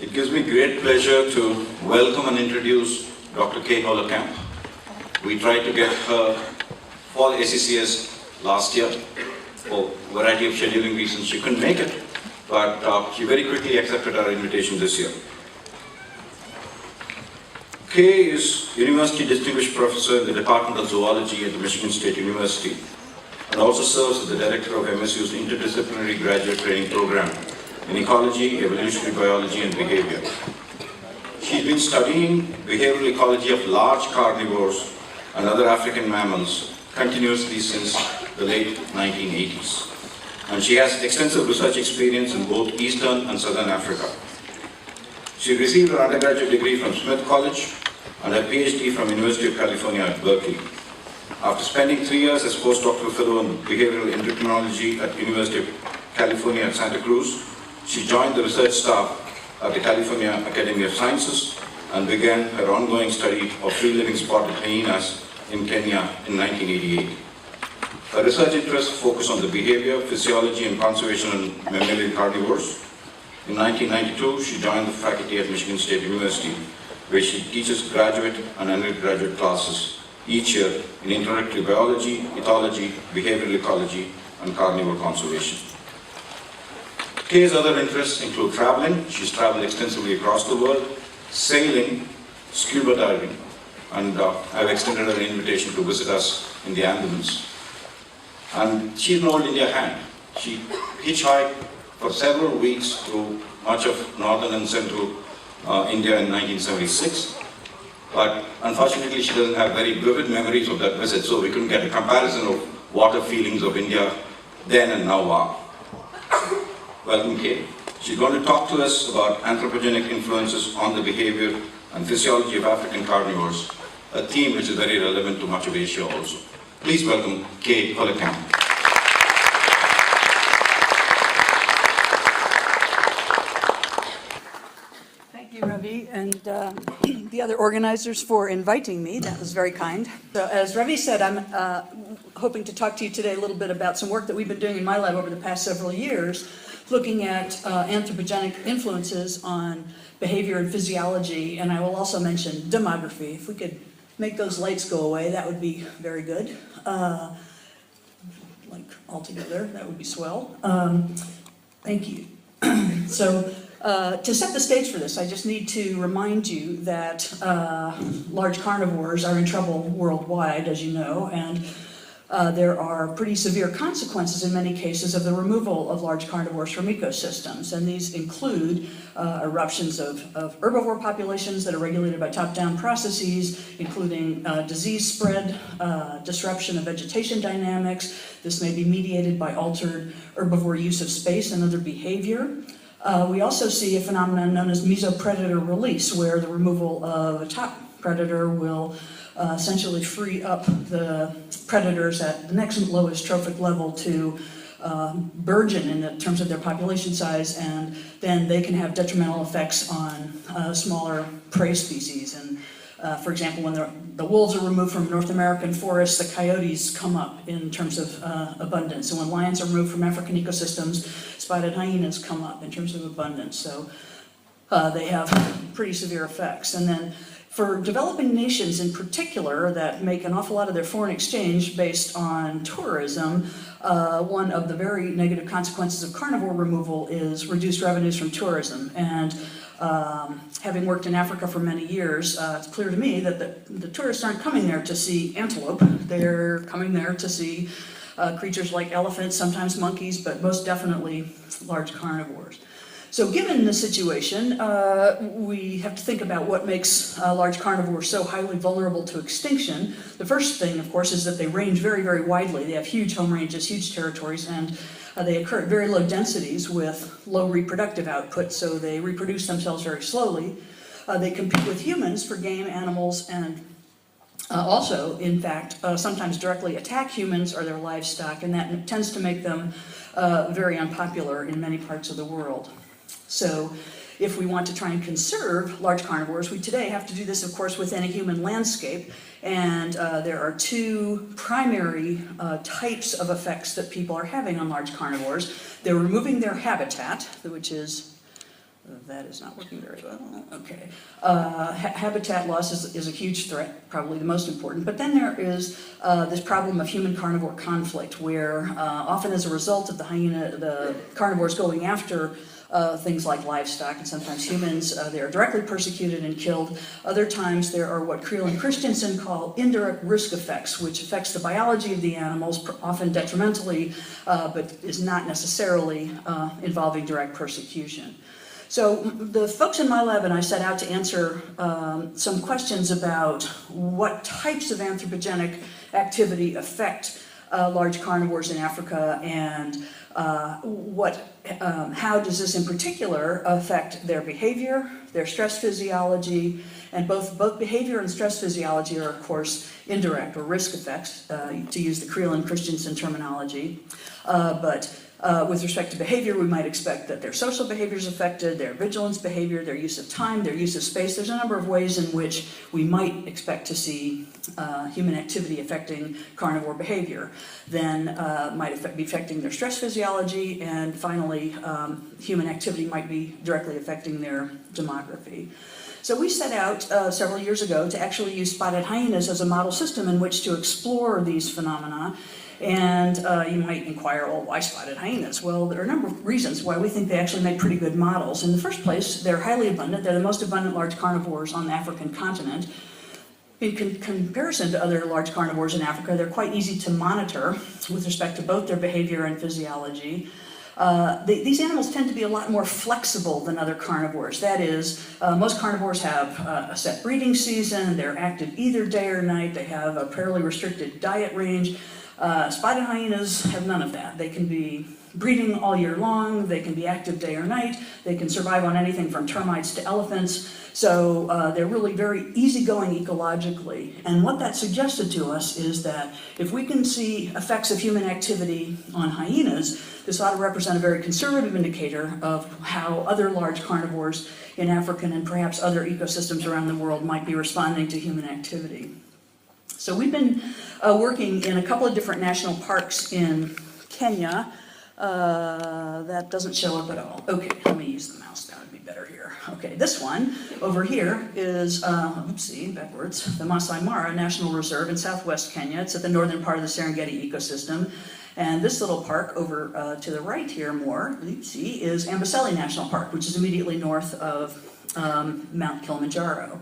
It gives me great pleasure to welcome and introduce Dr. K. Holekamp. We tried to get her for SCCS last year. For a variety of scheduling reasons, she couldn't make it, but she very quickly accepted our invitation this year. Kay is University Distinguished Professor in the Department of Zoology at the Michigan State University and also serves as the Director of MSU's Interdisciplinary Graduate Training Program in Ecology, Evolutionary Biology and Behavior. She's been studying behavioral ecology of large carnivores and other African mammals continuously since the late 1980s. And she has extensive research experience in both Eastern and Southern Africa. She received her undergraduate degree from Smith College and her PhD from University of California at Berkeley. After spending 3 years as postdoctoral fellow in behavioral endocrinology at University of California at Santa Cruz, she joined the research staff at the California Academy of Sciences and began her ongoing study of free-living spotted hyenas in Kenya in 1988. Her research interests focus on the behavior, physiology, and conservation of mammalian carnivores. In 1992, she joined the faculty at Michigan State University, where she teaches graduate and undergraduate classes each year in introductory biology, ethology, behavioral ecology, and carnivore conservation. Kay's other interests include traveling. She's traveled extensively across the world, sailing, scuba diving, and I've extended her an invitation to visit us in the Andamans. And she's an old India hand. She hitchhiked for several weeks through much of northern and central India in 1976. But unfortunately, she doesn't have very vivid memories of that visit, so we couldn't get a comparison of what her feelings of India then and now are. Welcome, Kay. She's going to talk to us about anthropogenic influences on the behavior and physiology of African carnivores, a theme which is very relevant to much of Asia also. Please welcome Kay Holekamp. Thank you, Ravi, and the other organizers for inviting me. That was very kind. So, as Ravi said, I'm hoping to talk to you today a little bit about some work that we've been doing in my lab over the past several years, looking at anthropogenic influences on behavior and physiology, and I will also mention demography. If we could make those lights go away, that would be very good. Like all together, that would be swell. Thank you. So, to set the stage for this, I just need to remind you that large carnivores are in trouble worldwide, as you know, and there are pretty severe consequences in many cases of the removal of large carnivores from ecosystems, and these include eruptions of herbivore populations that are regulated by top-down processes, including disease spread, disruption of vegetation dynamics. This may be mediated by altered herbivore use of space and other behavior. We also see a phenomenon known as mesopredator release, where the removal of a top predator will essentially free up the predators at the next lowest trophic level to burgeon in terms of their population size, and then they can have detrimental effects on smaller prey species. And for example, when the wolves are removed from North American forests, the coyotes come up in terms of abundance. And when lions are removed from African ecosystems, spotted hyenas come up in terms of abundance. So they have pretty severe effects. And then for developing nations in particular that make an awful lot of their foreign exchange based on tourism, one of the very negative consequences of carnivore removal is reduced revenues from tourism. And having worked in Africa for many years, it's clear to me that the tourists aren't coming there to see antelope. They're coming there to see creatures like elephants, sometimes monkeys, but most definitely large carnivores. So given the situation, we have to think about what makes large carnivores so highly vulnerable to extinction. The first thing, of course, is that they range very, very widely. They have huge home ranges, huge territories, and they occur at very low densities with low reproductive output, so they reproduce themselves very slowly. They compete with humans for game, animals, and also, in fact, sometimes directly attack humans or their livestock, and that tends to make them very unpopular in many parts of the world. So if we want to try and conserve large carnivores, we today have to do this, of course, within a human landscape. And there are two primary types of effects that people are having on large carnivores. They're removing their habitat, which is That is not working very well. Okay. Habitat loss is a huge threat, probably the most important. But then there is this problem of human-carnivore conflict, where often as a result of the carnivores going after things like livestock and sometimes humans, they are directly persecuted and killed. Other times there are what Creel and Christensen call indirect risk effects, which affects the biology of the animals, often detrimentally, but is not necessarily involving direct persecution. So the folks in my lab and I set out to answer some questions about what types of anthropogenic activity affect large carnivores in Africa, and how does this in particular affect their behavior, their stress physiology, and both behavior and stress physiology are of course indirect or risk effects, to use the Creel and Christensen terminology, but with respect to behavior, we might expect that their social behavior is affected, their vigilance behavior, their use of time, their use of space. There's a number of ways in which we might expect to see human activity affecting carnivore behavior. Then might be affecting their stress physiology, and finally, human activity might be directly affecting their demography. So we set out several years ago to actually use spotted hyenas as a model system in which to explore these phenomena. And you might inquire, well, why spotted hyenas? Well, there are a number of reasons why we think they actually make pretty good models. In the first place, they're highly abundant. They're the most abundant large carnivores on the African continent. In comparison to other large carnivores in Africa, they're quite easy to monitor with respect to both their behavior and physiology. These animals tend to be a lot more flexible than other carnivores. That is, most carnivores have a set breeding season, they're active either day or night, they have a fairly restricted diet range. Spotted hyenas have none of that. They can be breeding all year long, they can be active day or night, they can survive on anything from termites to elephants, so they're really very easygoing ecologically. And what that suggested to us is that if we can see effects of human activity on hyenas, this ought to represent a very conservative indicator of how other large carnivores in African and perhaps other ecosystems around the world might be responding to human activity. So we've been working in a couple of different national parks in Kenya. That doesn't show up at all. Okay, let me use the mouse, that would be better here. Okay, this one over here is, the Masai Mara National Reserve in southwest Kenya. It's at the northern part of the Serengeti ecosystem. And this little park over to the right here more, is Amboseli National Park, which is immediately north of Mount Kilimanjaro.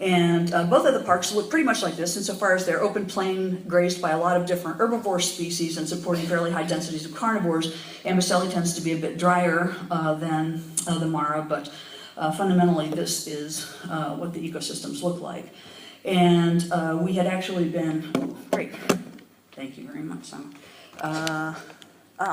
And both of the parks look pretty much like this insofar as they're open plain grazed by a lot of different herbivore species and supporting fairly high densities of carnivores. Amboseli tends to be a bit drier than the Mara, but fundamentally this is what the ecosystems look like. And we had actually been, great, thank you very much, Simon.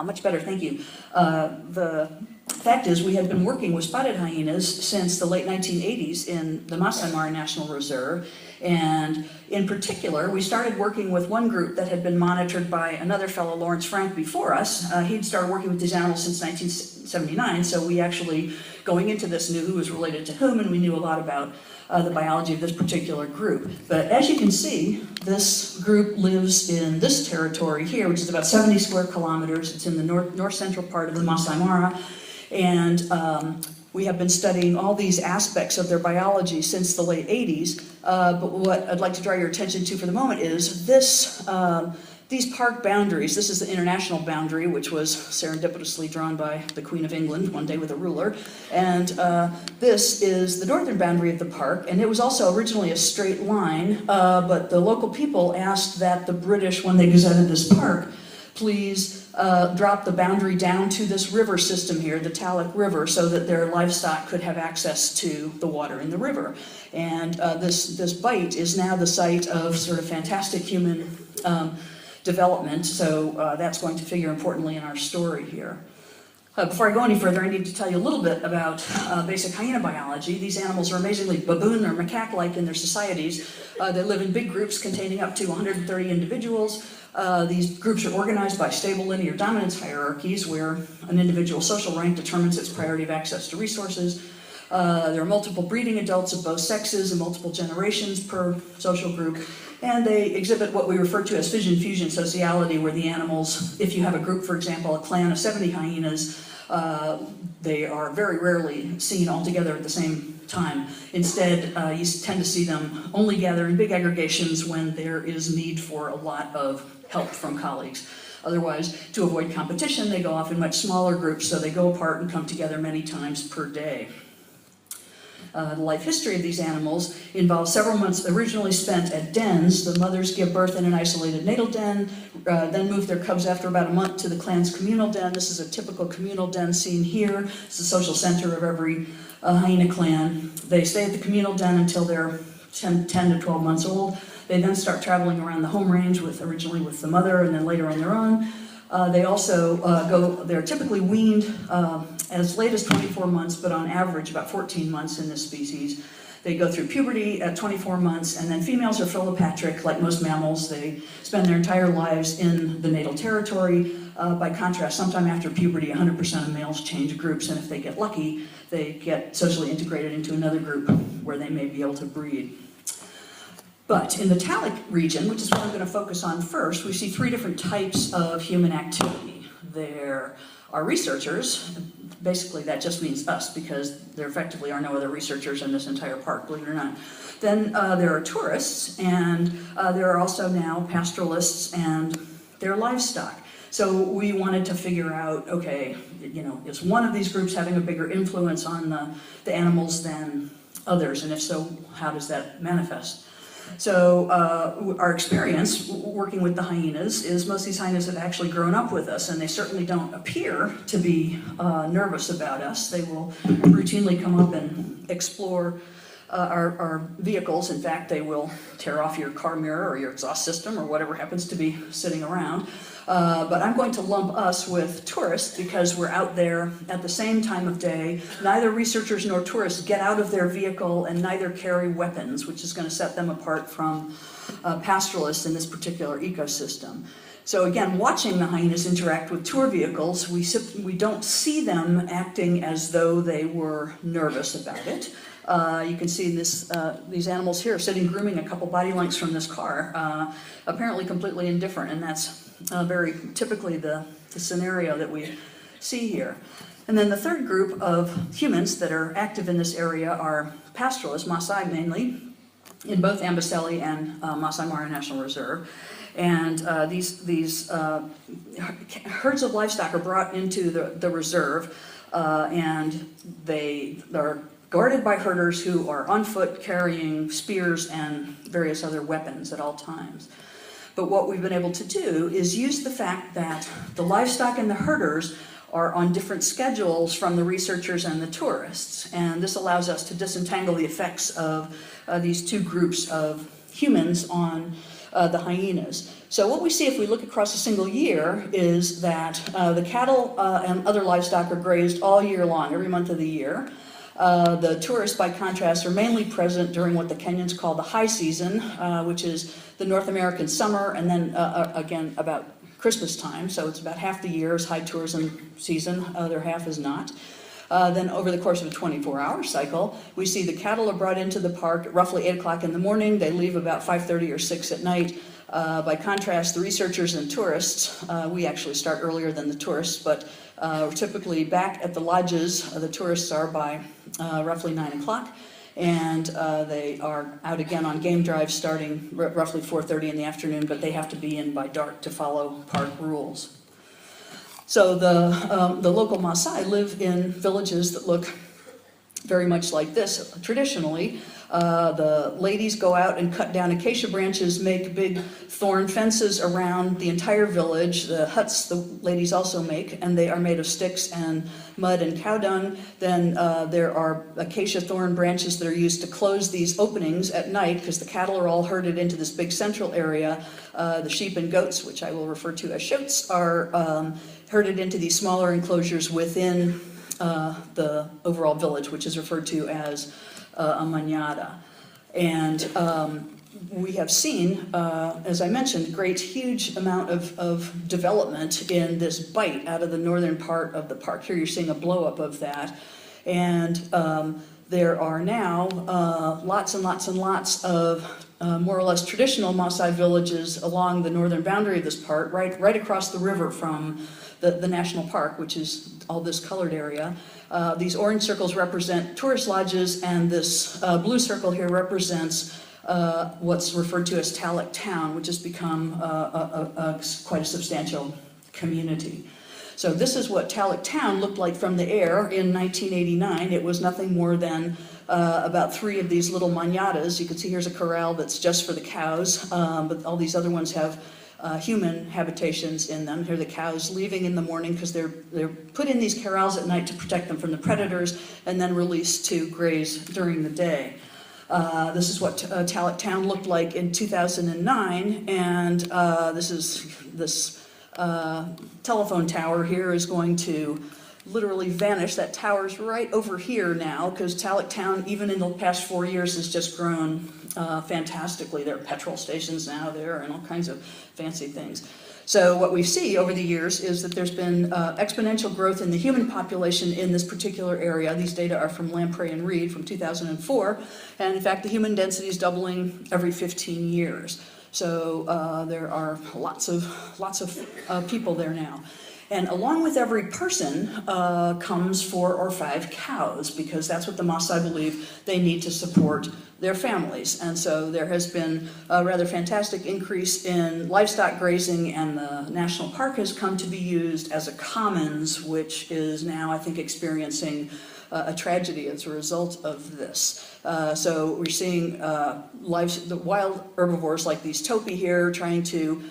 Much better, thank you. The fact is, we had been working with spotted hyenas since the late 1980s in the Masai Mara National Reserve, and in particular, we started working with one group that had been monitored by another fellow, Lawrence Frank, before us. He'd started working with these animals since 1979, so we actually, going into this, knew who was related to whom, and we knew a lot about the biology of this particular group. But as you can see, this group lives in this territory here, which is about 70 square kilometers. It's in the north-central part of the Masai Mara. And we have been studying all these aspects of their biology since the late 80s. But what I'd like to draw your attention to for the moment is this, these park boundaries. This is the international boundary, which was serendipitously drawn by the Queen of England one day with a ruler. And this is the northern boundary of the park. And it was also originally a straight line, but the local people asked that the British, when they gazetted this park, please drop the boundary down to this river system here, the Talek River, so that their livestock could have access to the water in the river. And this bight is now the site of sort of fantastic human development, so that's going to figure importantly in our story here. Before I go any further, I need to tell you a little bit about basic hyena biology. These animals are amazingly baboon or macaque-like in their societies. They live in big groups containing up to 130 individuals. These groups are organized by stable linear dominance hierarchies where an individual social rank determines its priority of access to resources. There are multiple breeding adults of both sexes and multiple generations per social group. And they exhibit what we refer to as fission-fusion sociality, where the animals, if you have a group, for example, a clan of 70 hyenas, they are very rarely seen all together at the same time. Instead, you tend to see them only gather in big aggregations when there is need for a lot of help from colleagues. Otherwise, to avoid competition, they go off in much smaller groups, so they go apart and come together many times per day. The life history of these animals involves several months originally spent at dens. The mothers give birth in an isolated natal den, then move their cubs after about a month to the clan's communal den. This is a typical communal den seen here. It's the social center of every hyena clan. They stay at the communal den until they're 10 to 12 months old. They then start traveling around the home range originally with the mother and then later on their own. They also they're typically weaned as late as 24 months, but on average about 14 months in this species. They go through puberty at 24 months, and then females are philopatric, like most mammals. They spend their entire lives in the natal territory. By contrast, sometime after puberty, 100% of males change groups, and if they get lucky, they get socially integrated into another group where they may be able to breed. But in the talic region, which is what I'm going to focus on first, we see three different types of human activity. There are researchers. Basically, that just means us, because there effectively are no other researchers in this entire park, believe it or not. Then there are tourists, and there are also now pastoralists and their livestock. So we wanted to figure out, okay, is one of these groups having a bigger influence on the animals than others? And if so, how does that manifest? So our experience working with the hyenas is most of these hyenas have actually grown up with us, and they certainly don't appear to be nervous about us. They will routinely come up and explore our vehicles. In fact, they will tear off your car mirror or your exhaust system or whatever happens to be sitting around. But I'm going to lump us with tourists because we're out there at the same time of day. Neither researchers nor tourists get out of their vehicle, and neither carry weapons, which is going to set them apart from pastoralists in this particular ecosystem. So again, watching the hyenas interact with tour vehicles, we don't see them acting as though they were nervous about it. You can see these animals here sitting grooming a couple body lengths from this car, apparently completely indifferent, and that's very typically the scenario that we see here. And then the third group of humans that are active in this area are pastoralists, Maasai mainly, in both Amboseli and Maasai Mara National Reserve. And these herds of livestock are brought into the reserve, and they are guarded by herders who are on foot carrying spears and various other weapons at all times. But what we've been able to do is use the fact that the livestock and the herders are on different schedules from the researchers and the tourists. And this allows us to disentangle the effects of these two groups of humans on the hyenas. So what we see if we look across a single year is that the cattle and other livestock are grazed all year long, every month of the year. The tourists, by contrast, are mainly present during what the Kenyans call the high season, which is the North American summer, and then again about Christmas time. So it's about half the year is high tourism season, other half is not. Then over the course of a 24-hour cycle, we see the cattle are brought into the park at roughly 8 o'clock in the morning. They leave about 5:30 or 6 at night. By contrast, the researchers and tourists, we actually start earlier than the tourists, but we're typically back at the lodges. The tourists are by roughly 9 o'clock, and they are out again on game drives starting roughly 4:30 in the afternoon, but they have to be in by dark to follow park rules. So the local Maasai live in villages that look very much like this. Traditionally, the ladies go out and cut down acacia branches, make big thorn fences around the entire village. The huts the ladies also make, and they are made of sticks and mud and cow dung. Then there are acacia thorn branches that are used to close these openings at night because the cattle are all herded into this big central area. The sheep and goats, which I will refer to as shoats, are herded into these smaller enclosures within the overall village, which is referred to as a manada. And we have seen, as I mentioned, huge amount of development in this bight out of the northern part of the park. Here you're seeing a blow-up of that. And there are now lots and lots and lots of more or less traditional Maasai villages along the northern boundary of this park, right across the river from the national park, which is all this colored area. These orange circles represent tourist lodges, and this blue circle here represents what's referred to as Talek Town, which has become quite a substantial community. So this is what Talek Town looked like from the air in 1989. It was nothing more than about 3 of these little manyadas. You can see here's a corral that's just for the cows, but all these other ones have human habitations in them. Here are the cows leaving in the morning because they're put in these corrals at night to protect them from the predators, and then released to graze during the day. This is what Talek Town looked like in 2009, and this telephone tower here is going to literally vanish. That tower's right over here now, because Talek Town, even in the past 4 years, has just grown fantastically. There are petrol stations now there and all kinds of fancy things. So what we see over the years is that there's been exponential growth in the human population in this particular area. These data are from Lamprey and Reed from 2004, and in fact the human density is doubling every 15 years. So there are lots of people there now. And along with every person comes 4 or 5 cows, because that's what the Maasai believe they need to support their families. And so there has been a rather fantastic increase in livestock grazing, and the national park has come to be used as a commons, which is now, I think, experiencing a tragedy as a result of this. So we're seeing the wild herbivores like these topi here trying to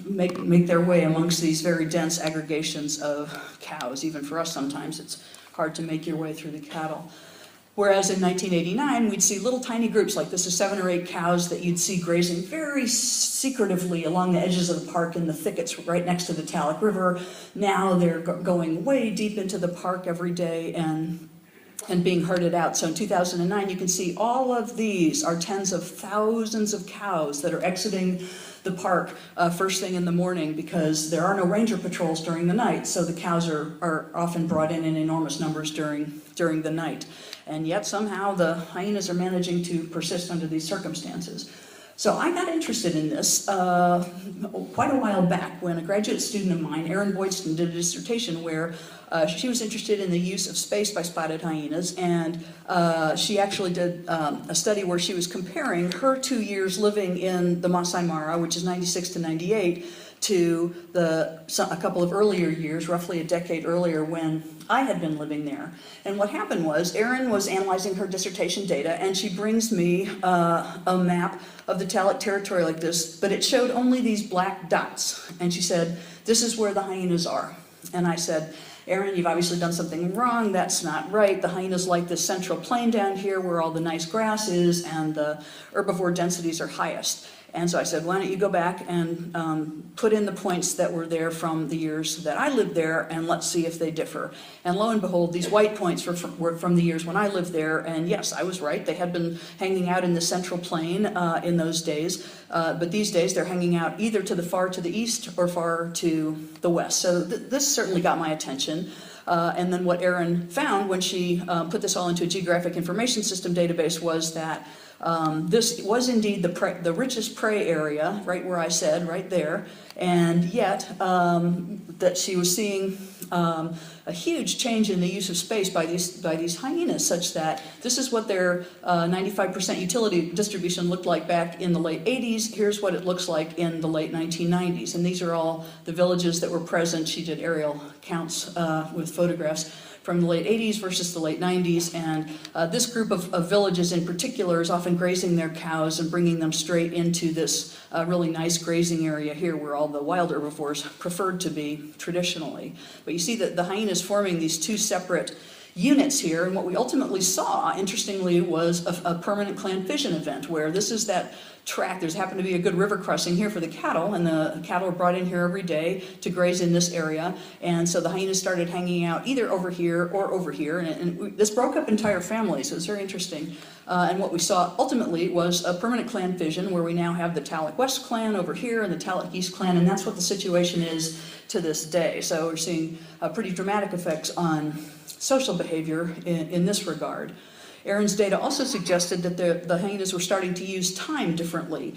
make their way amongst these very dense aggregations of cows. Even for us sometimes it's hard to make your way through the cattle. Whereas in 1989 we'd see little tiny groups like this, is 7 or 8 cows that you'd see grazing very secretively along the edges of the park in the thickets right next to the Talek River. Now they're going way deep into the park every day and being herded out. So in 2009 you can see all of these are tens of thousands of cows that are exiting the park first thing in the morning, because there are no ranger patrols during the night, so the cows are often brought in enormous numbers during the night. And yet somehow the hyenas are managing to persist under these circumstances. So I got interested in this quite a while back when a graduate student of mine, Erin Boydston, did a dissertation where she was interested in the use of space by spotted hyenas, and she actually did a study where she was comparing her 2 years living in the Masai Mara, which is 96 to 98, to a couple of earlier years, roughly a decade earlier, when I had been living there. And what happened was, Erin was analyzing her dissertation data, and she brings me a map of the Talek territory like this, but it showed only these black dots. And she said, "This is where the hyenas are." And I said, "Erin, you've obviously done something wrong. That's not right. The hyenas like this central plain down here where all the nice grass is and the herbivore densities are highest." And so I said, "Why don't you go back and put in the points that were there from the years that I lived there, and let's see if they differ." And lo and behold, these white points were from the years when I lived there, and yes, I was right. They had been hanging out in the central plain in those days, but these days they're hanging out either to the east or far to the west. So this certainly got my attention. And then what Erin found when she put this all into a geographic information system database was that this was indeed the richest prey area, right where I said, right there, and yet that she was seeing a huge change in the use of space by these hyenas, such that this is what their 95% utility distribution looked like back in the late 80s. Here's what it looks like in the late 1990s, and these are all the villages that were present. She did aerial counts with photographs from the late 80s versus the late 90s, and this group of villages in particular is often grazing their cows and bringing them straight into this really nice grazing area here where all the wild herbivores preferred to be traditionally. But you see that the hyenas forming these 2 separate units here, and what we ultimately saw, interestingly, was a permanent clan fission event where this is that track. There's happened to be a good river crossing here for the cattle, and the cattle are brought in here every day to graze in this area, and so the hyenas started hanging out either over here or over here, and this broke up entire families. So it's very interesting. And what we saw ultimately was a permanent clan fission where we now have the Talek West clan over here and the Talek East clan, and that's what the situation is to this day. So we're seeing pretty dramatic effects on social behavior in this regard. Erin's data also suggested that the hyenas were starting to use time differently.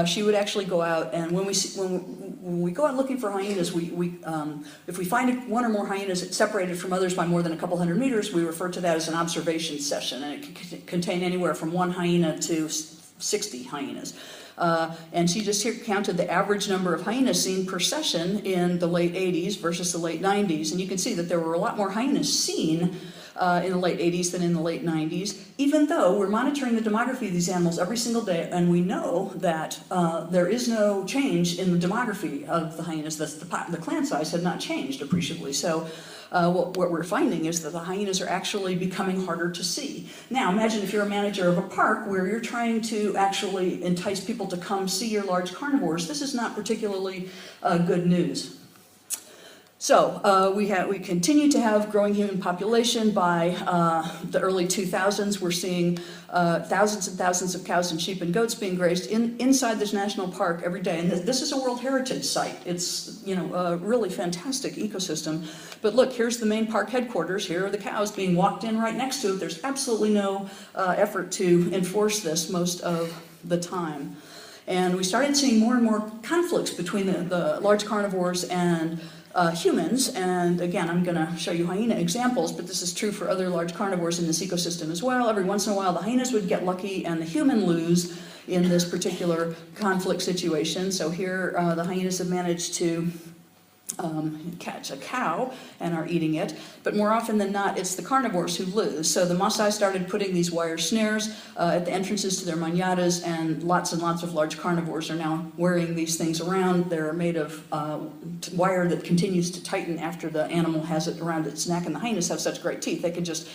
She would actually go out, and when we go out looking for hyenas, if we find one or more hyenas separated from others by more than a couple hundred meters, we refer to that as an observation session, and it can contain anywhere from 1 hyena to 60 hyenas. And she just here counted the average number of hyenas seen per session in the late 80s versus the late 90s, and you can see that there were a lot more hyenas seen in the late 80s than in the late 90s, even though we're monitoring the demography of these animals every single day, and we know that there is no change in the demography of the hyenas. The clan size had not changed appreciably. So what we're finding is that the hyenas are actually becoming harder to see. Now imagine if you're a manager of a park where you're trying to actually entice people to come see your large carnivores. This is not particularly good news. So we continue to have growing human population. By the early 2000s, we're seeing thousands and thousands of cows and sheep and goats being grazed inside this national park every day. And this is a World Heritage Site. It's, you know, a really fantastic ecosystem. But look, here's the main park headquarters. Here are the cows being walked in right next to it. There's absolutely no effort to enforce this most of the time. And we started seeing more and more conflicts between the large carnivores and humans, and again, I'm going to show you hyena examples, but this is true for other large carnivores in this ecosystem as well. Every once in a while, the hyenas would get lucky and the human lose in this particular conflict situation. So here, the hyenas have managed to catch a cow and are eating it, but more often than not, it's the carnivores who lose. So the Maasai started putting these wire snares at the entrances to their manadas, and lots of large carnivores are now wearing these things around. They're made of wire that continues to tighten after the animal has it around its neck, and the hyenas have such great teeth, they can just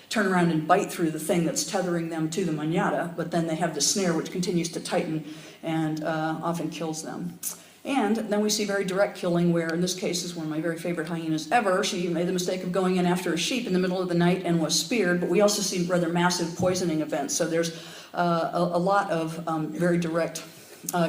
turn around and bite through the thing that's tethering them to the manada, but then they have the snare which continues to tighten and often kills them. And then we see very direct killing, where in this case is one of my very favorite hyenas ever. She made the mistake of going in after a sheep in the middle of the night and was speared, but we also see rather massive poisoning events. So there's a lot of very direct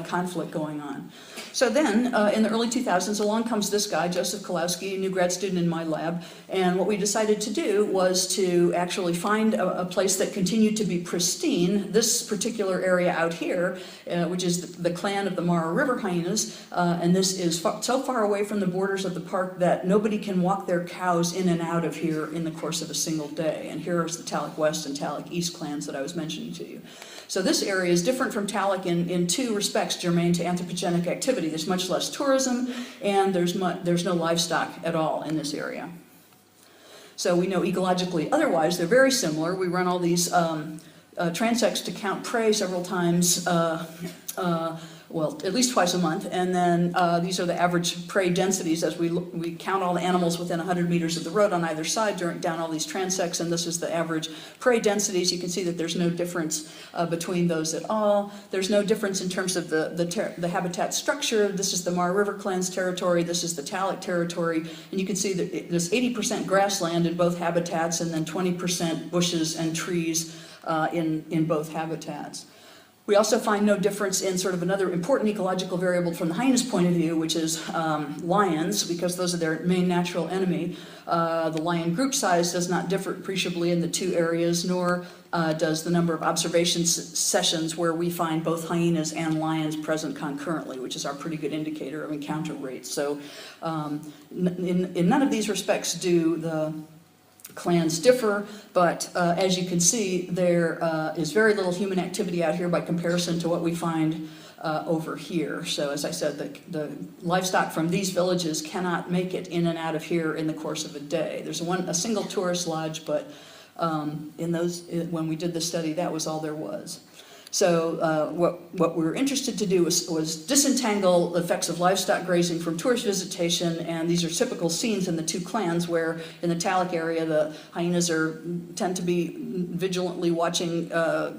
conflict going on. So then, in the early 2000s, along comes this guy, Joseph Kalowski, a new grad student in my lab, and what we decided to do was to actually find a place that continued to be pristine. This particular area out here, which is the clan of the Mara River hyenas, and this is so far away from the borders of the park that nobody can walk their cows in and out of here in the course of a single day. And here's the Talek West and Talek East clans that I was mentioning to you. So this area is different from Talek in two respects germane to anthropogenic activity. There's much less tourism, and there's no livestock at all in this area. So we know ecologically otherwise they're very similar. We run all these transects to count prey several times, well, at least twice a month, and then these are the average prey densities as we count all the animals within 100 meters of the road on either side down all these transects, and this is the average prey densities. You can see that there's no difference between those at all. There's no difference in terms of the habitat structure. This is the Mara River clan's territory, this is the Talek territory, and you can see that there's 80% grassland in both habitats, and then 20% bushes and trees in both habitats. We also find no difference in sort of another important ecological variable from the hyenas point of view, which is lions, because those are their main natural enemy. The lion group size does not differ appreciably in the two areas, nor does the number of observation sessions where we find both hyenas and lions present concurrently, which is our pretty good indicator of encounter rates. So in none of these respects do the clans differ, but as you can see, there is very little human activity out here by comparison to what we find over here. So as I said, the livestock from these villages cannot make it in and out of here in the course of a day. There's a single tourist lodge, but when we did the study, that was all there was. So what we were interested to do was disentangle the effects of livestock grazing from tourist visitation, and these are typical scenes in the two clans where in the Talek area the hyenas tend to be vigilantly watching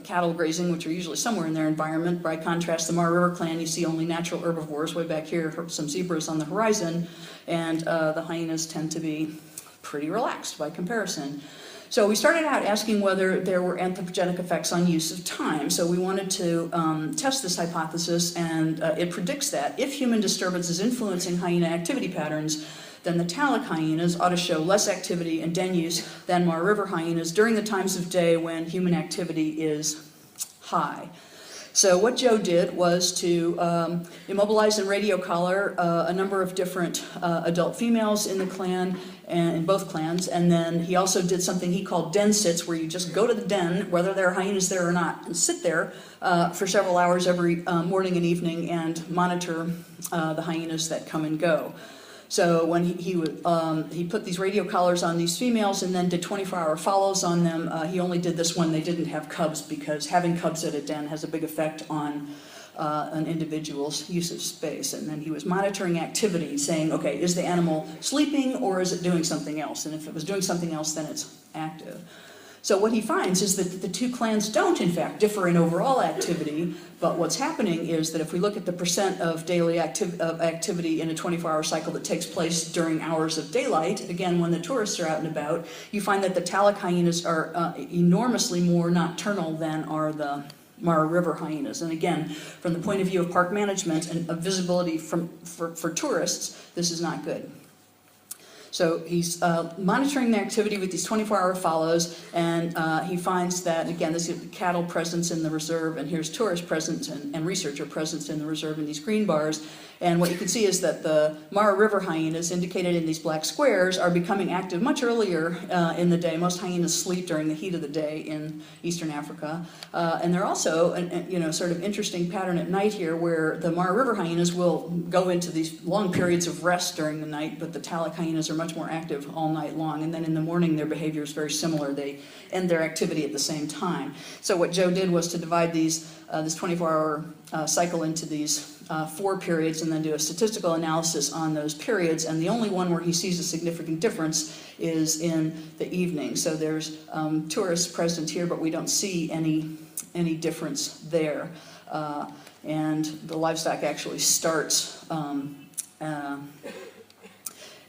cattle grazing, which are usually somewhere in their environment. By contrast, the Mara River clan, you see only natural herbivores. Way back here, some zebras on the horizon, and the hyenas tend to be pretty relaxed by comparison. So we started out asking whether there were anthropogenic effects on use of time. So we wanted to test this hypothesis, and it predicts that if human disturbance is influencing hyena activity patterns, then the Talc hyenas ought to show less activity and den use than Mara River hyenas during the times of day when human activity is high. So what Joe did was to immobilize and radio collar a number of different adult females in the clan, and in both clans, and then he also did something he called den sits, where you just go to the den, whether there are hyenas there or not, and sit there for several hours every morning and evening and monitor the hyenas that come and go. So when he put these radio collars on these females and then did 24-hour follows on them, he only did this when they didn't have cubs, because having cubs at a den has a big effect on an individual's use of space. And then he was monitoring activity, saying, okay, is the animal sleeping or is it doing something else? And if it was doing something else, then it's active. So what he finds is that the two clans don't, in fact, differ in overall activity, but what's happening is that if we look at the percent of daily activity in a 24-hour cycle that takes place during hours of daylight, again, when the tourists are out and about, you find that the Talc hyenas are enormously more nocturnal than are the Mara River hyenas. And again, from the point of view of park management and of visibility for tourists, this is not good. So he's monitoring the activity with these 24-hour follows, and he finds that, again, this is cattle presence in the reserve, and here's tourist presence and researcher presence in the reserve in these green bars. And what you can see is that the Mara River hyenas, indicated in these black squares, are becoming active much earlier in the day. Most hyenas sleep during the heat of the day in eastern Africa. And they're also, sort of interesting pattern at night here, where the Mara River hyenas will go into these long periods of rest during the night, but the Talc hyenas are much more active all night long. And then in the morning, their behavior is very similar. They end their activity at the same time. So what Joe did was to divide this 24-hour cycle into these 4 periods and then do a statistical analysis on those periods, and the only one where he sees a significant difference is in the evening. So there's tourists present here, but we don't see any difference there. And the livestock actually starts,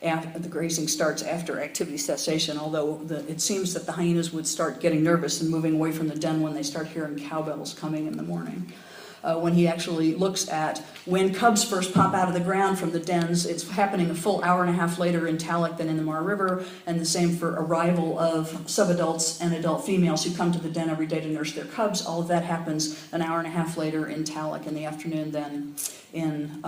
the grazing starts after activity cessation, although it seems that the hyenas would start getting nervous and moving away from the den when they start hearing cowbells coming in the morning. When he actually looks at when cubs first pop out of the ground from the dens, it's happening a full hour and a half later in Talc than in the Mara River, and the same for arrival of subadults and adult females who come to the den every day to nurse their cubs. All of that happens an hour and a half later in Talc in the afternoon than in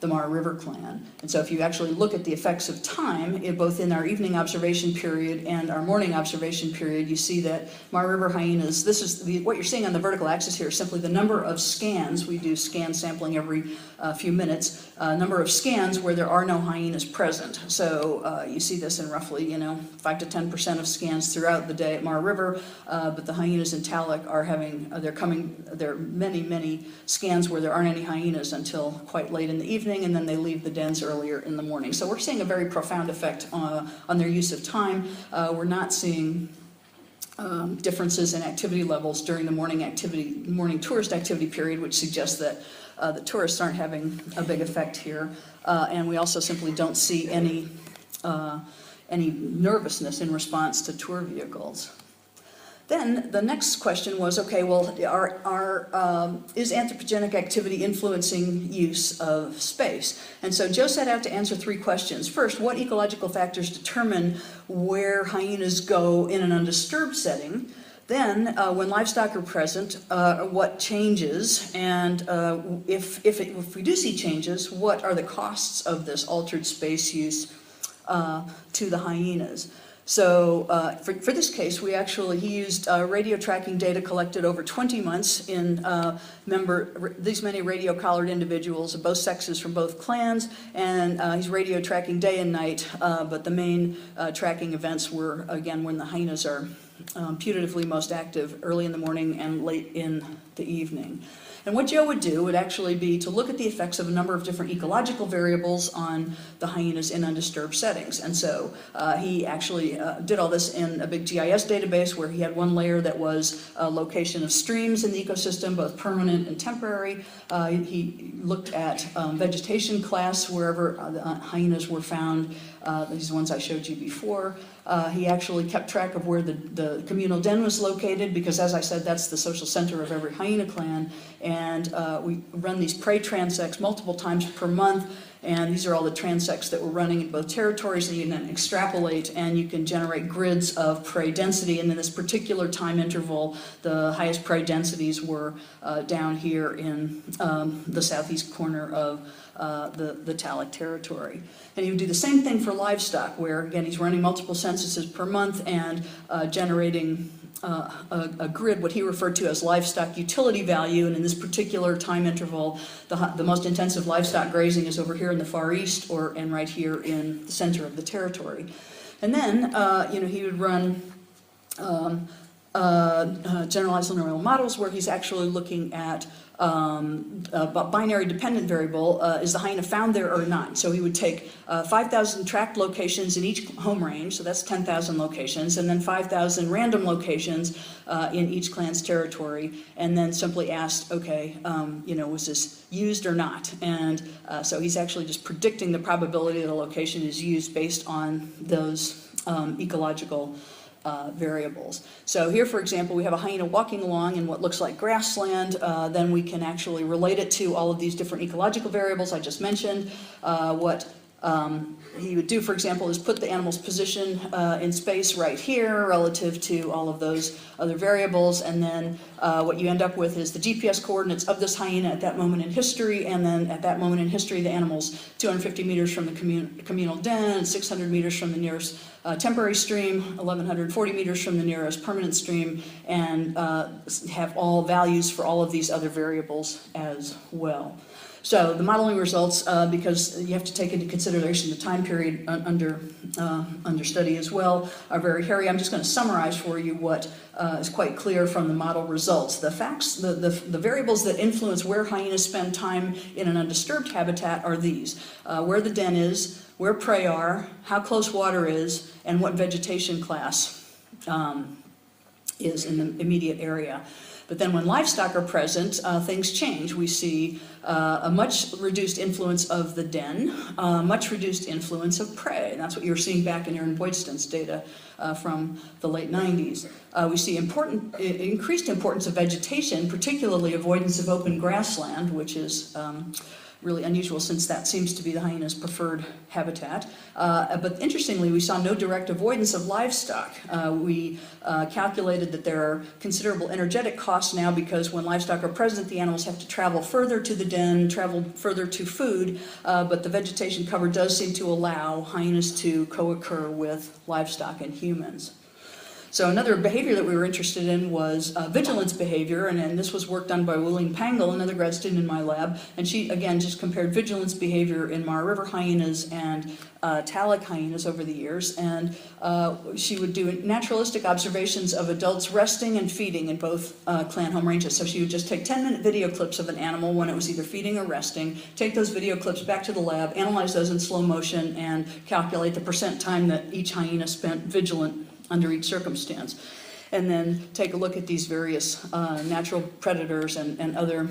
the Mara River clan. And so if you actually look at the effects of time, both in our evening observation period and our morning observation period, you see that Mara River hyenas, this is what you're seeing on the vertical axis here is simply the number of scans. We do scan sampling every few minutes, number of scans where there are no hyenas present. So you see this in roughly 5 to 10% of scans throughout the day at Mara River, but the hyenas in Talc are there are many scans where there aren't any hyenas until quite late in the evening, and then they leave the dens earlier in the morning. So we're seeing a very profound effect on their use of time. We're not seeing differences in activity levels during the morning tourist activity period, which suggests that the tourists aren't having a big effect here. And we also simply don't see any nervousness in response to tour vehicles. Then the next question was, okay, well, is anthropogenic activity influencing use of space? And so Joe set out to answer 3 questions. First, what ecological factors determine where hyenas go in an undisturbed setting? Then, when livestock are present, what changes? And if we do see changes, what are the costs of this altered space use to the hyenas? So for this case, he used radio tracking data collected over 20 months in these many radio-collared individuals of both sexes from both clans, and he's radio tracking day and night, but the main tracking events were, again, when the hyenas are putatively most active early in the morning and late in the evening. And what Joe would do would actually be to look at the effects of a number of different ecological variables on the hyenas in undisturbed settings. And so he actually did all this in a big GIS database where he had one layer that was a location of streams in the ecosystem, both permanent and temporary. He looked at vegetation class wherever the hyenas were found. These are the ones I showed you before. He actually kept track of where the communal den was located, because, as I said, that's the social center of every hyena clan. And we run these prey transects multiple times per month, And these are all the transects that were running in both territories, and you can then extrapolate and you can generate grids of prey density. And in this particular time interval, the highest prey densities were down here in the southeast corner of the Talic territory. And he would do the same thing for livestock, where again he's running multiple censuses per month and generating a grid, what he referred to as livestock utility value. And in this particular time interval, the most intensive livestock grazing is over here in the Far East, and right here in the center of the territory. And then he would run generalized linear models where he's actually looking at a binary dependent variable, is the hyena found there or not? So he would take 5,000 tracked locations in each home range, so that's 10,000 locations, and then 5,000 random locations in each clan's territory, and then simply asked, okay, was this used or not? And so he's actually just predicting the probability that a location is used based on those ecological variables. So here, for example, we have a hyena walking along in what looks like grassland. Then we can actually relate it to all of these different ecological variables I just mentioned. What he would do, for example, is put the animal's position in space right here relative to all of those other variables, and then what you end up with is the GPS coordinates of this hyena at that moment in history, and then at that moment in history the animal's 250 meters from the communal den, 600 meters from the nearest temporary stream, 1,140 meters from the nearest permanent stream, and have all values for all of these other variables as well. So the modeling results, because you have to take into consideration the time period under study as well, are very hairy. I'm just going to summarize for you what is quite clear from the model results. The facts, the variables that influence where hyenas spend time in an undisturbed habitat are these: where the den is, where prey are, how close water is, and what vegetation class is in the immediate area. But then when livestock are present, things change. We see a much reduced influence of the den, much reduced influence of prey. And that's what you're seeing back in Aaron Boydston's data from the late 90s. We see increased importance of vegetation, particularly avoidance of open grassland, which is really unusual since that seems to be the hyena's preferred habitat. But interestingly, we saw no direct avoidance of livestock. We calculated that there are considerable energetic costs now because when livestock are present, the animals have to travel further to the den, travel further to food, but the vegetation cover does seem to allow hyenas to co-occur with livestock and humans. So another behavior that we were interested in was vigilance behavior, and this was work done by William Pangle, another grad student in my lab, and she, again, just compared vigilance behavior in Mara River hyenas and Talic hyenas over the years, and she would do naturalistic observations of adults resting and feeding in both clan home ranges. So she would just take 10-minute video clips of an animal when it was either feeding or resting, take those video clips back to the lab, analyze those in slow motion, and calculate the percent time that each hyena spent vigilant under each circumstance, and then take a look at these various natural predators and other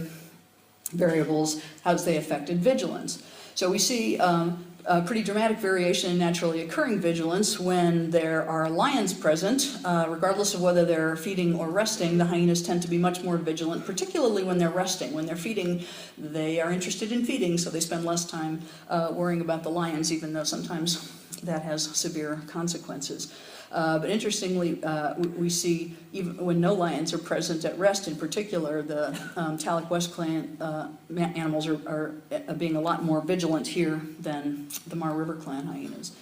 variables, how they affected vigilance. So we see a pretty dramatic variation in naturally occurring vigilance when there are lions present. Regardless of whether they're feeding or resting, the hyenas tend to be much more vigilant, particularly when they're resting. When they're feeding, they are interested in feeding, so they spend less time worrying about the lions, even though sometimes that has severe consequences. But interestingly, we see even when no lions are present at rest in particular, the Talic West clan animals are being a lot more vigilant here than the Mara River clan hyenas.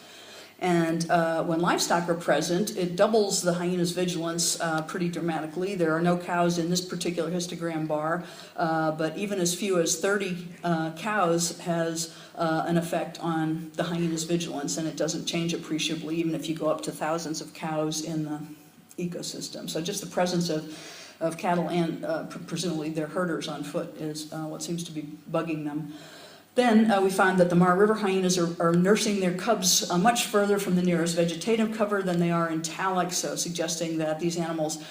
And when livestock are present, it doubles the hyena's vigilance pretty dramatically. There are no cows in this particular histogram bar, but even as few as 30 cows has an effect on the hyena's vigilance, and it doesn't change appreciably even if you go up to thousands of cows in the ecosystem. So just the presence of cattle and presumably their herders on foot is what seems to be bugging them. Then we found that the Mara River hyenas are nursing their cubs much further from the nearest vegetative cover than they are in Talic, so suggesting that these animals,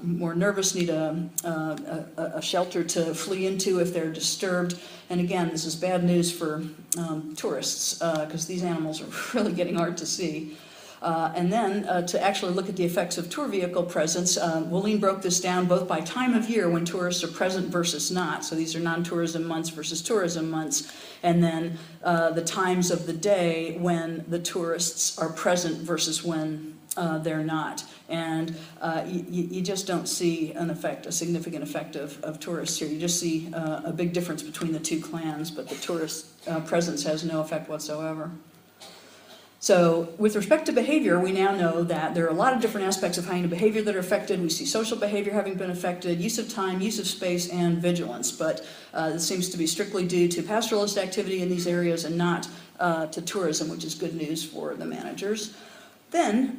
more nervous, need a shelter to flee into if they're disturbed. And again, this is bad news for tourists because these animals are really getting hard to see. And then to actually look at the effects of tour vehicle presence, Wooleen broke this down both by time of year when tourists are present versus not. So these are non-tourism months versus tourism months. And then the times of the day when the tourists are present versus when they're not. And you just don't see an effect, a significant effect of tourists here. You just see a big difference between the two clans, but the tourist presence has no effect whatsoever. So with respect to behavior, we now know that there are a lot of different aspects of hyena behavior that are affected. We see social behavior having been affected, use of time, use of space, and vigilance. But this seems to be strictly due to pastoralist activity in these areas and not to tourism, which is good news for the managers. Then,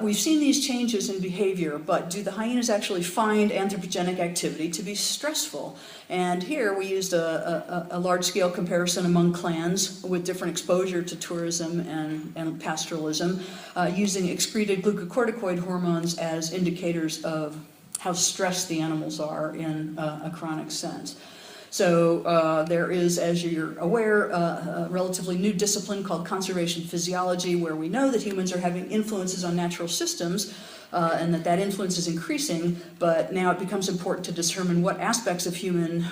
we've seen these changes in behavior, but do the hyenas actually find anthropogenic activity to be stressful? And here we used a large-scale comparison among clans with different exposure to tourism and pastoralism, using excreted glucocorticoid hormones as indicators of how stressed the animals are in a chronic sense. So there is, as you're aware, a relatively new discipline called conservation physiology, where we know that humans are having influences on natural systems and that influence is increasing, but now it becomes important to determine what aspects of human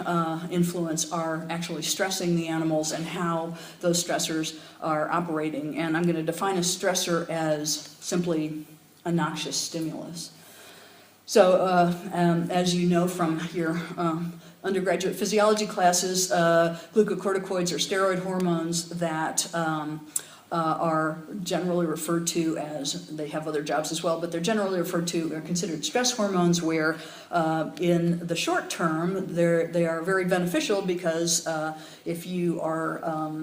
influence are actually stressing the animals and how those stressors are operating. And I'm going to define a stressor as simply a noxious stimulus. So as you know from your undergraduate physiology classes, glucocorticoids are steroid hormones that are generally referred to as, they have other jobs as well, but they're generally referred to, are considered stress hormones, where in the short term they are very beneficial because if you are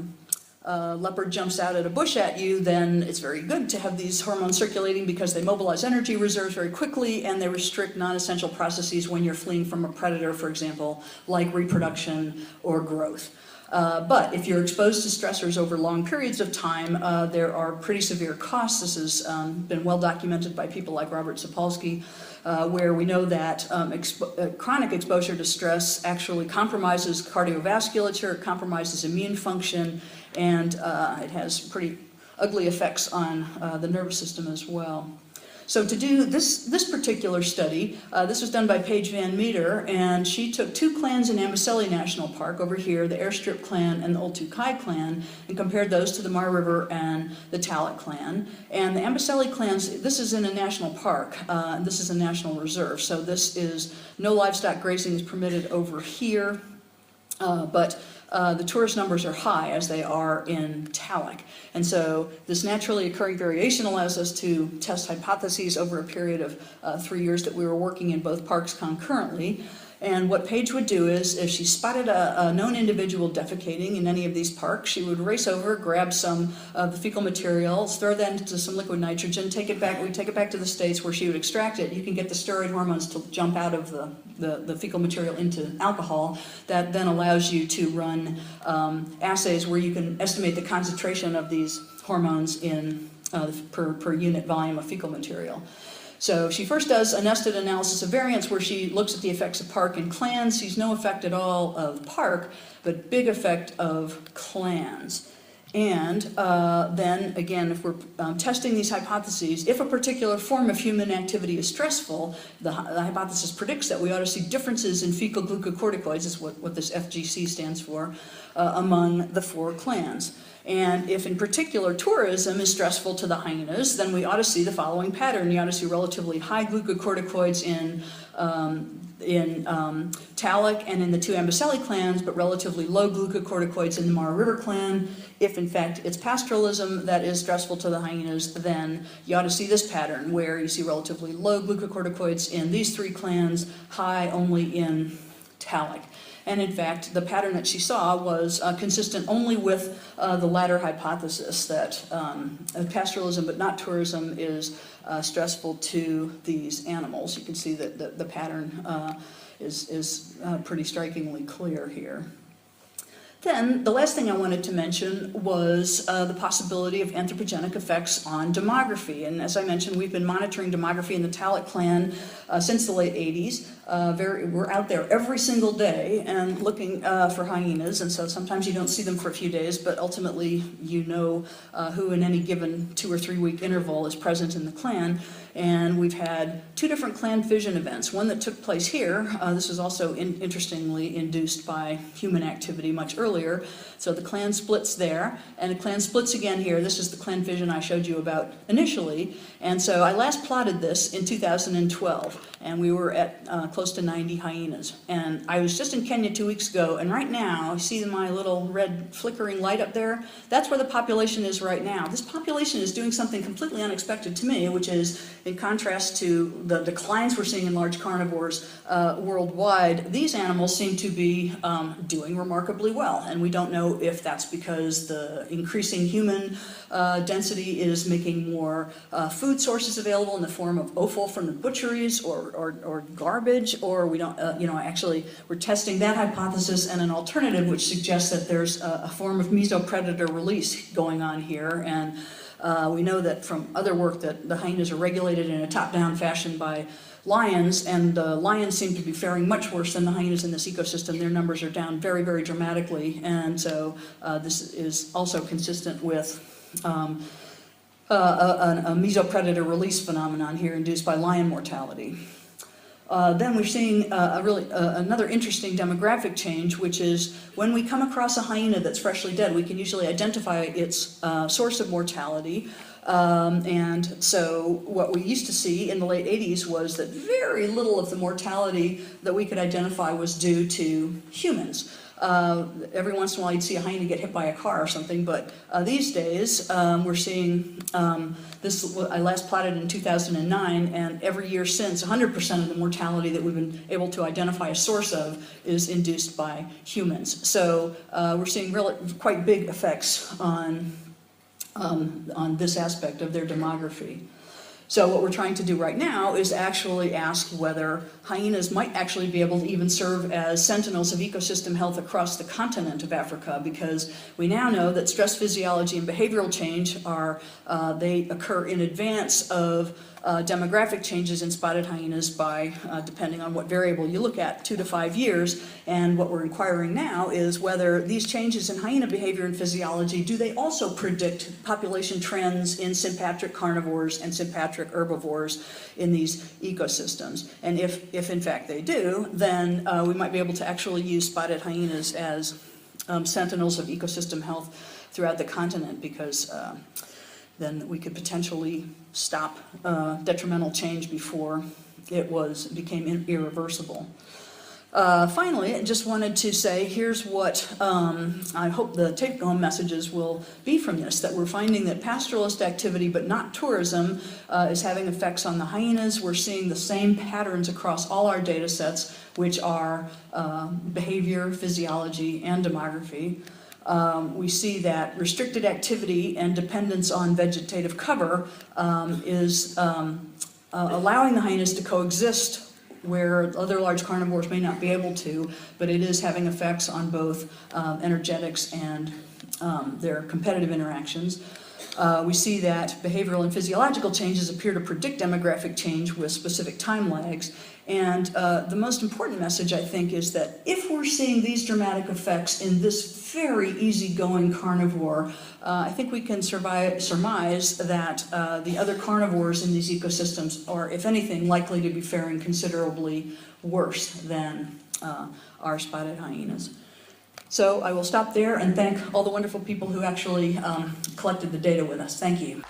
leopard jumps out at a bush at you, then it's very good to have these hormones circulating because they mobilize energy reserves very quickly and they restrict non-essential processes when you're fleeing from a predator, for example, like reproduction or growth. But if you're exposed to stressors over long periods of time, there are pretty severe costs. This has been well documented by people like Robert Sapolsky, where we know that chronic exposure to stress actually compromises cardiovasculature, it compromises immune function, and it has pretty ugly effects on the nervous system as well. So to do this particular study, this was done by Paige Van Meter, and she took two clans in Amboseli National Park over here, the Airstrip clan and the Oltukai clan, and compared those to the Mar River and the Talek clan. And the Amboseli clans, this is in a national park, and this is a national reserve, so this is no livestock grazing is permitted over here, but the tourist numbers are high, as they are in Talek. And so this naturally occurring variation allows us to test hypotheses over a period of 3 years that we were working in both parks concurrently. And what Paige would do is, if she spotted a known individual defecating in any of these parks, she would race over, grab some of the fecal materials, throw that into some liquid nitrogen, take it back. We'd take it back to the States where she would extract it. You can get the steroid hormones to jump out of the fecal material into alcohol. That then allows you to run assays where you can estimate the concentration of these hormones in per unit volume of fecal material. So she first does a nested analysis of variance where she looks at the effects of park and clans, sees no effect at all of park, but big effect of clans. And then again, if we're testing these hypotheses, if a particular form of human activity is stressful, the hypothesis predicts that we ought to see differences in fecal glucocorticoids, is what this FGC stands for, among the four clans. And if in particular tourism is stressful to the hyenas, then we ought to see the following pattern. You ought to see relatively high glucocorticoids in Talek and in the two Amboseli clans, but relatively low glucocorticoids in the Mar River clan. If in fact it's pastoralism that is stressful to the hyenas, then you ought to see this pattern where you see relatively low glucocorticoids in these three clans, high only in Talek. And in fact, the pattern that she saw was consistent only with the latter hypothesis, that pastoralism but not tourism is stressful to these animals. You can see that the pattern is pretty strikingly clear here. Then, the last thing I wanted to mention was the possibility of anthropogenic effects on demography. And as I mentioned, we've been monitoring demography in the Talek clan since the late 80s. we're out there every single day and looking for hyenas, and so sometimes you don't see them for a few days, but ultimately you know who in any given 2 or 3 week interval is present in the clan. And we've had 2 different clan fission events. One that took place here. This was also interestingly induced by human activity much earlier. So the clan splits there, and the clan splits again here. This is the clan fission I showed you about initially. And so I last plotted this in 2012, and we were at close to 90 hyenas. And I was just in Kenya 2 weeks ago, and right now, you see my little red flickering light up there? That's where the population is right now. This population is doing something completely unexpected to me, which is, in contrast to the declines we're seeing in large carnivores worldwide, these animals seem to be doing remarkably well. And we don't know if that's because the increasing human density is making more food sources available in the form of offal from the butcheries or garbage, or we don't, actually we're testing that hypothesis and an alternative which suggests that there's a form of mesopredator release going on here. And we know that from other work that the hyenas are regulated in a top-down fashion by lions, and the lions seem to be faring much worse than the hyenas in this ecosystem. Their numbers are down very, very dramatically, and so this is also consistent with a mesopredator release phenomenon here induced by lion mortality. Then we're seeing another interesting demographic change, which is when we come across a hyena that's freshly dead, we can usually identify its source of mortality. And so what we used to see in the late 80s was that very little of the mortality that we could identify was due to humans. Every once in a while you'd see a hyena get hit by a car or something, but these days we're seeing this. I last plotted in 2009, and every year since, 100% of the mortality that we've been able to identify a source of is induced by humans. So we're seeing quite big effects on this aspect of their demography. So what we're trying to do right now is actually ask whether hyenas might actually be able to even serve as sentinels of ecosystem health across the continent of Africa, because we now know that stress physiology and behavioral change they occur in advance of demographic changes in spotted hyenas by, depending on what variable you look at, 2 to 5 years. And what we're inquiring now is whether these changes in hyena behavior and physiology, do they also predict population trends in sympatric carnivores and sympatric herbivores in these ecosystems? And if in fact they do, then we might be able to actually use spotted hyenas as sentinels of ecosystem health throughout the continent, because then we could potentially stop detrimental change before it became irreversible. Finally, I just wanted to say, here's what I hope the take-home messages will be from this, that we're finding that pastoralist activity, but not tourism, is having effects on the hyenas. We're seeing the same patterns across all our data sets, which are behavior, physiology, and demography. We see that restricted activity and dependence on vegetative cover is allowing the hyenas to coexist where other large carnivores may not be able to, but it is having effects on both energetics and their competitive interactions. We see that behavioral and physiological changes appear to predict demographic change with specific time lags. And the most important message, I think, is that if we're seeing these dramatic effects in this very easygoing carnivore, I think we can surmise that the other carnivores in these ecosystems are, if anything, likely to be faring considerably worse than our spotted hyenas. So I will stop there and thank all the wonderful people who actually collected the data with us. Thank you.